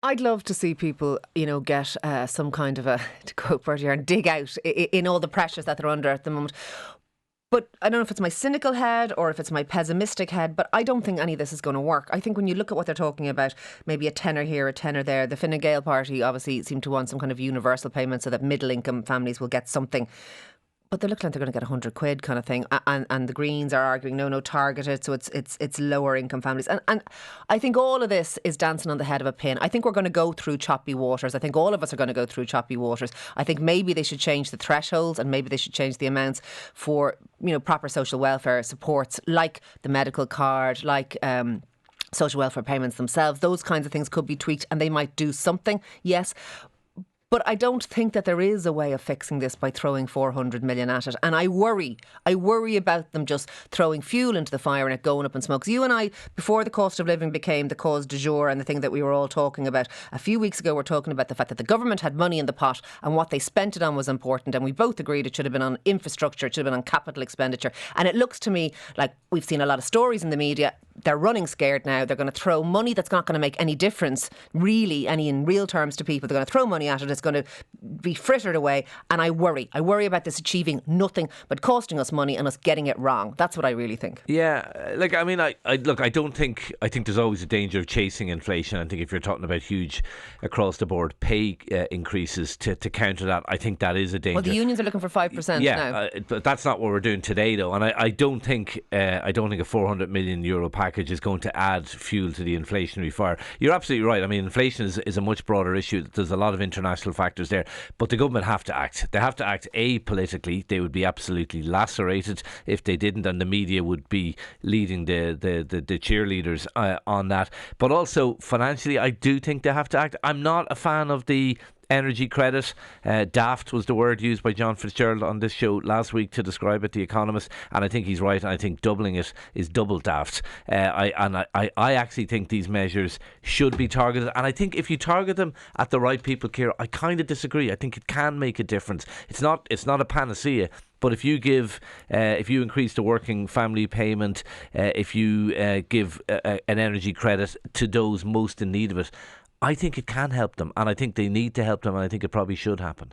I'd love to see people, get some kind of a, to quote Bertie, and dig out in all the pressures that they're under at the moment. But I don't know if it's my cynical head or if it's my pessimistic head, but I don't think any of this is going to work. I think when you look at what they're talking about, maybe a tenner here, a tenner there, the Fine Gael party obviously seem to want some kind of universal payment so that middle income families will get something. But they look like they're going to get 100 quid kind of thing. And the Greens are arguing, no, target it. So it's lower income families. And I think all of this is dancing on the head of a pin. I think we're going to go through choppy waters. I think all of us are going to go through choppy waters. I think maybe they should change the thresholds and maybe they should change the amounts for, proper social welfare supports like the medical card, like social welfare payments themselves. Those kinds of things could be tweaked and they might do something, yes. But I don't think that there is a way of fixing this by throwing 400 million at it. And I worry about them just throwing fuel into the fire and it going up in smoke. So you and I, before the cost of living became the cause du jour and the thing that we were all talking about, a few weeks ago we were talking about the fact that the government had money in the pot and what they spent it on was important. And we both agreed it should have been on infrastructure, it should have been on capital expenditure. And it looks to me like we've seen a lot of stories in the media. They're running scared now. They're going to throw money that's not going to make any difference, really, any in real terms to people. They're going to throw money at it. It's going to be frittered away. And I worry about this achieving nothing but costing us money and us getting it wrong. That's what I really think. Yeah, I think there's always a danger of chasing inflation. I think if you're talking about huge across the board pay increases to counter that, I think that is a danger. Well, the unions are looking for 5% now. But that's not what we're doing today, though. And I don't think a 400 million euro package is going to add fuel to the inflationary fire. You're absolutely right. I mean, inflation is a much broader issue. There's a lot of international factors there, but the government have to act. They have to act politically. They would be absolutely lacerated if they didn't, and the media would be leading the cheerleaders on that. But also financially, I do think they have to act. I'm not a fan of the energy credit. Daft was the word used by John Fitzgerald on this show last week to describe it, The Economist, and I think he's right. And I think doubling it is double daft. I actually think these measures should be targeted, and I think if you target them at the right people, Ciara, I kind of disagree. I think it can make a difference. It's not a panacea. But if you increase the working family payment, if you give an energy credit to those most in need of it, I think it can help them, and I think they need to help them, and I think it probably should happen.